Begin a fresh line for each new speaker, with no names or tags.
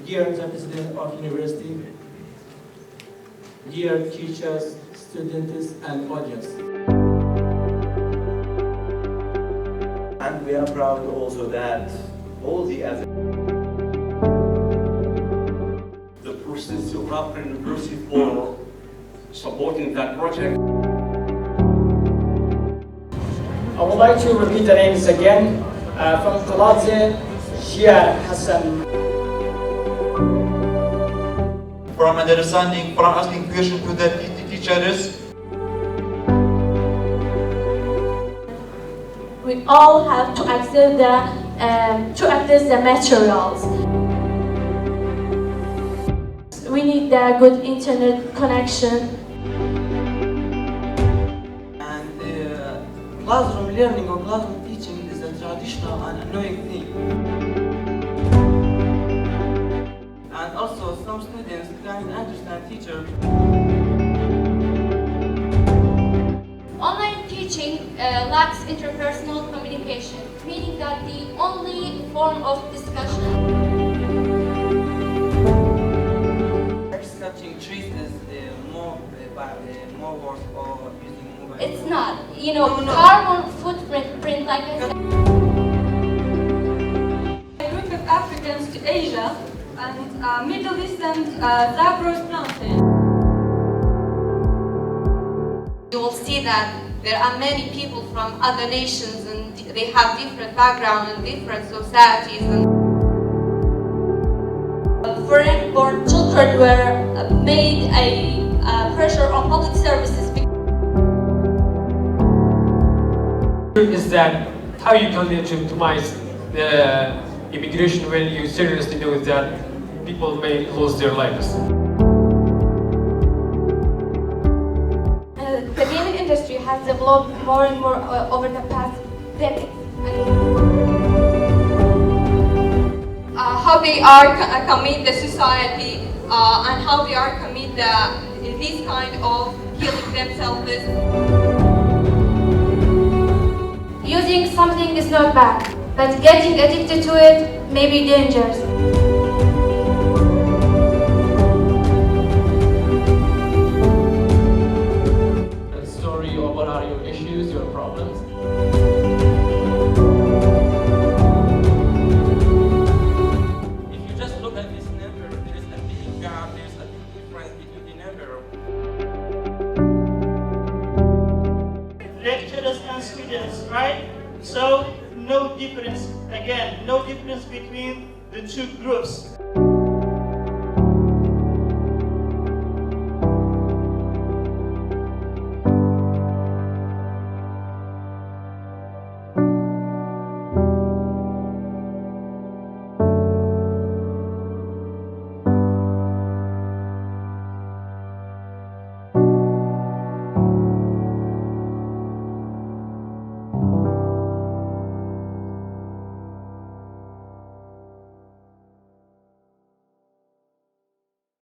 dear the President of University, dear teachers, students, and audience.
And we are proud also that all the other
the President of Raparin University for supporting that project.
I would like to repeat the names again. From Taladze, Shia Hassan.
From understanding, from asking questions to the teachers.
We all have to access the materials. We need a good internet connection.
And classroom learning or classroom teaching is a traditional and annoying thing. And also some students can't understand teachers.
Online teaching lacks interpersonal communication, meaning that the only form of discussion.
Cutting trees is more work or using mobile.
It's not, carbon footprint like I said.
A group of Africans to Asia and Middle East and Zagros Mountain.
You will see that there are many people from other nations and they have different backgrounds and different societies.
Foreign-born children were made a pressure on public services.
Is that how you can legitimize the immigration when you seriously know that people may lose their lives?
The gaming industry has developed more and more over the past decades.
How they are commit the society and how they are commit this kind of killing themselves.
Using something is not bad, but getting addicted to it may be dangerous.
A story of what are your issues, your problems.
Lecturers and students, right? So no difference, again, no difference between the two groups.